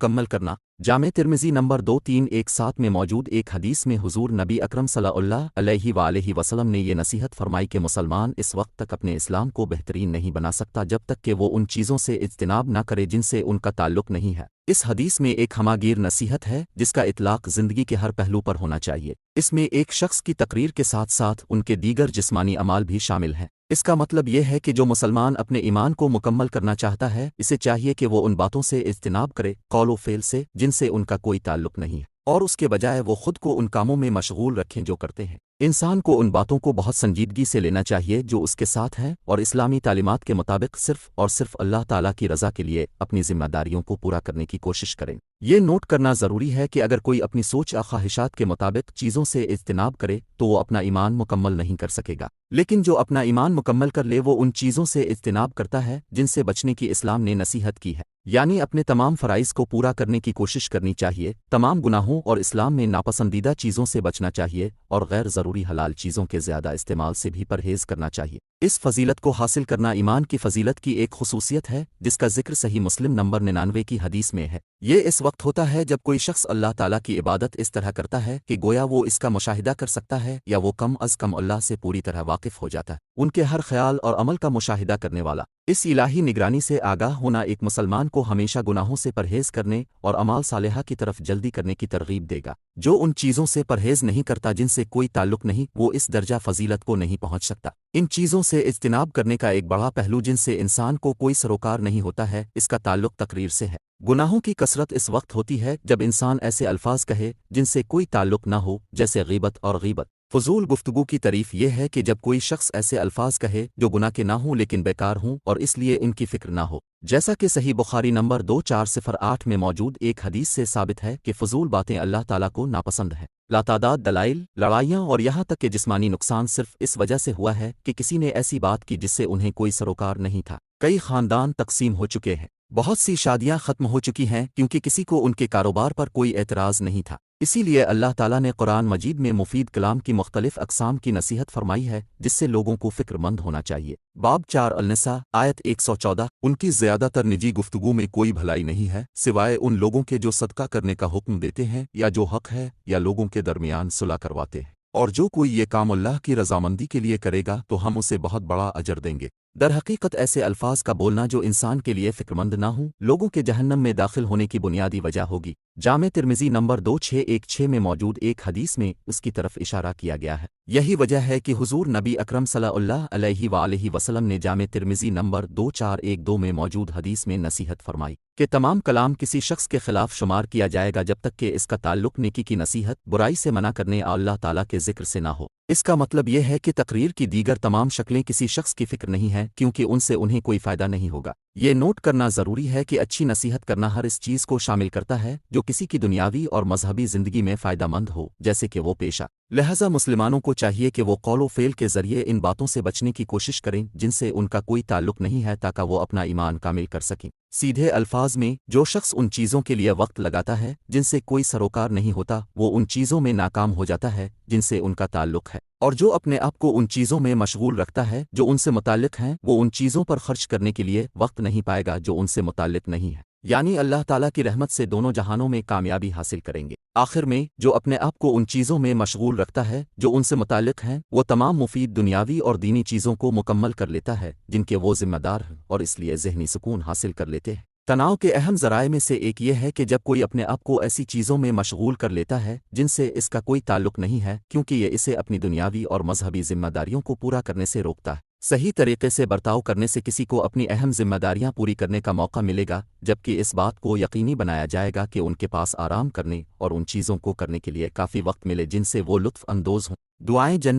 مکمل کرنا۔ جامع ترمذی نمبر 2317 میں موجود ایک حدیث میں حضور نبی اکرم صلی اللہ علیہ وآلہ وسلم نے یہ نصیحت فرمائی کہ مسلمان اس وقت تک اپنے اسلام کو بہترین نہیں بنا سکتا جب تک کہ وہ ان چیزوں سے اجتناب نہ کرے جن سے ان کا تعلق نہیں ہے۔ اس حدیث میں ایک ہماگیر نصیحت ہے جس کا اطلاق زندگی کے ہر پہلو پر ہونا چاہیے۔ اس میں ایک شخص کی تقریر کے ساتھ ساتھ ان کے دیگر جسمانی اعمال بھی شامل ہیں۔ اس کا مطلب یہ ہے کہ جو مسلمان اپنے ایمان کو مکمل کرنا چاہتا ہے اسے چاہیے کہ وہ ان باتوں سے اجتناب کرے، قول و فعل سے، جن سے ان کا کوئی تعلق نہیں ہے، اور اس کے بجائے وہ خود کو ان کاموں میں مشغول رکھیں جو کرتے ہیں۔ انسان کو ان باتوں کو بہت سنجیدگی سے لینا چاہیے جو اس کے ساتھ ہیں، اور اسلامی تعلیمات کے مطابق صرف اور صرف اللہ تعالیٰ کی رضا کے لیے اپنی ذمہ داریوں کو پورا کرنے کی کوشش کریں۔ یہ نوٹ کرنا ضروری ہے کہ اگر کوئی اپنی سوچ یا خواہشات کے مطابق چیزوں سے اجتناب کرے تو وہ اپنا ایمان مکمل نہیں کر سکے گا، لیکن جو اپنا ایمان مکمل کر لے وہ ان چیزوں سے اجتناب کرتا ہے جن سے بچنے کی اسلام نے نصیحت کی ہے، یعنی اپنے تمام فرائض کو پورا کرنے کی کوشش کرنی چاہیے، تمام گناہوں اور اسلام میں ناپسندیدہ چیزوں سے بچنا چاہیے، اور غیر ضروری حلال چیزوں کے زیادہ استعمال سے بھی پرہیز کرنا چاہیے۔ اس فضیلت کو حاصل کرنا ایمان کی فضیلت کی ایک خصوصیت ہے جس کا ذکر صحیح مسلم نمبر 99 کی حدیث میں ہے۔ یہ اس وقت ہوتا ہے جب کوئی شخص اللہ تعالیٰ کی عبادت اس طرح کرتا ہے کہ گویا وہ اس کا مشاہدہ کر سکتا ہے، یا وہ کم از کم اللہ سے پوری طرح واقف ہو جاتا ہے، ان کے ہر خیال اور عمل کا مشاہدہ کرنے والا۔ اس الہی نگرانی سے آگاہ ہونا ایک مسلمان کو ہمیشہ گناہوں سے پرہیز کرنے اور اعمال صالحہ کی طرف جلدی کرنے کی ترغیب دے گا۔ جو ان چیزوں سے پرہیز نہیں کرتا جن سے کوئی تعلق نہیں، وہ اس درجہ فضیلت کو نہیں پہنچ سکتا۔ ان چیزوں سے اجتناب کرنے کا ایک بڑا پہلو جن سے انسان کو کوئی سروکار نہیں ہوتا ہے، اس کا تعلق تقریر سے ہے۔ گناہوں کی کثرت اس وقت ہوتی ہے جب انسان ایسے الفاظ کہے جن سے کوئی تعلق نہ ہو، جیسے غیبت اور غیبت۔ فضول گفتگو کی تعریف یہ ہے کہ جب کوئی شخص ایسے الفاظ کہے جو گناہ کے نہ ہوں لیکن بیکار ہوں اور اس لیے ان کی فکر نہ ہو، جیسا کہ صحیح بخاری نمبر 2408 میں موجود ایک حدیث سے ثابت ہے کہ فضول باتیں اللہ تعالیٰ کو ناپسند ہیں۔ لاتعداد دلائل، لڑائیاں اور یہاں تک کہ جسمانی نقصان صرف اس وجہ سے ہوا ہے کہ کسی نے ایسی بات کی جس سے انہیں کوئی سروکار نہیں تھا۔ کئی خاندان تقسیم ہو چکے ہیں، بہت سی شادیاں ختم ہو چکی ہیں کیونکہ کسی کو ان کے کاروبار پر کوئی اعتراض نہیں تھا۔ اسی لیے اللہ تعالیٰ نے قرآن مجید میں مفید کلام کی مختلف اقسام کی نصیحت فرمائی ہے جس سے لوگوں کو فکر مند ہونا چاہیے۔ باب 4 النساء آیت 114۔ ان کی زیادہ تر نجی گفتگو میں کوئی بھلائی نہیں ہے سوائے ان لوگوں کے جو صدقہ کرنے کا حکم دیتے ہیں یا جو حق ہے یا لوگوں کے درمیان صلح کرواتے ہیں، اور جو کوئی یہ کام اللہ کی رضامندی کے لیے کرے گا تو ہم اسے بہت بڑا اجر دیں گے۔ در حقیقت ایسے الفاظ کا بولنا جو انسان کے لیے فکرمند نہ ہوں لوگوں کے جہنم میں داخل ہونے کی بنیادی وجہ ہوگی۔ جامع ترمذی نمبر 2616 میں موجود ایک حدیث میں اس کی طرف اشارہ کیا گیا ہے۔ یہی وجہ ہے کہ حضور نبی اکرم صلی اللہ علیہ وآلہ وسلم نے جامع ترمذی نمبر 2412 میں موجود حدیث میں نصیحت فرمائی کہ تمام کلام کسی شخص کے خلاف شمار کیا جائے گا جب تک کہ اس کا تعلق نیکی کی نصیحت، برائی سے منع کرنے اور اللہ تعالیٰ کے ذکر سے نہ ہو۔ اس کا مطلب یہ ہے کہ تقریر کی دیگر تمام شکلیں کسی شخص کی فکر نہیں ہیں کیونکہ ان سے انہیں کوئی فائدہ نہیں ہوگا۔ یہ نوٹ کرنا ضروری ہے کہ اچھی نصیحت کرنا ہر اس چیز کو شامل کرتا ہے جو کسی کی دنیاوی اور مذہبی زندگی میں فائدہ مند ہو، جیسے کہ وہ پیشہ۔ لہذا مسلمانوں کو چاہیے کہ وہ قول و فعل کے ذریعے ان باتوں سے بچنے کی کوشش کریں جن سے ان کا کوئی تعلق نہیں ہے تاکہ وہ اپنا ایمان کامل کر سکیں۔ سیدھے الفاظ میں، جو شخص ان چیزوں کے لیے وقت لگاتا ہے جن سے کوئی سروکار نہیں ہوتا وہ ان چیزوں میں ناکام ہو جاتا ہے جن سے ان کا تعلق ہے، اور جو اپنے آپ کو ان چیزوں میں مشغول رکھتا ہے جو ان سے متعلق ہیں وہ ان چیزوں پر خرچ کرنے کے لیے وقت نہیں پائے گا جو ان سے متعلق نہیں ہے، یعنی اللہ تعالیٰ کی رحمت سے دونوں جہانوں میں کامیابی حاصل کریں گے۔ آخر میں، جو اپنے آپ کو ان چیزوں میں مشغول رکھتا ہے جو ان سے متعلق ہیں وہ تمام مفید دنیاوی اور دینی چیزوں کو مکمل کر لیتا ہے جن کے وہ ذمہ دار ہیں، اور اس لیے ذہنی سکون حاصل کر لیتے ہیں۔ تناؤ کے اہم ذرائع میں سے ایک یہ ہے کہ جب کوئی اپنے آپ کو ایسی چیزوں میں مشغول کر لیتا ہے جن سے اس کا کوئی تعلق نہیں ہے کیونکہ یہ اسے اپنی دنیاوی اور مذہبی ذمہ داریوں کو پورا کرنے سے روکتا ہے۔ صحیح طریقے سے برتاؤ کرنے سے کسی کو اپنی اہم ذمہ داریاں پوری کرنے کا موقع ملے گا، جبکہ اس بات کو یقینی بنایا جائے گا کہ ان کے پاس آرام کرنے اور ان چیزوں کو کرنے کے لیے کافی وقت ملے جن سے وہ لطف اندوز ہوں۔ دعائیں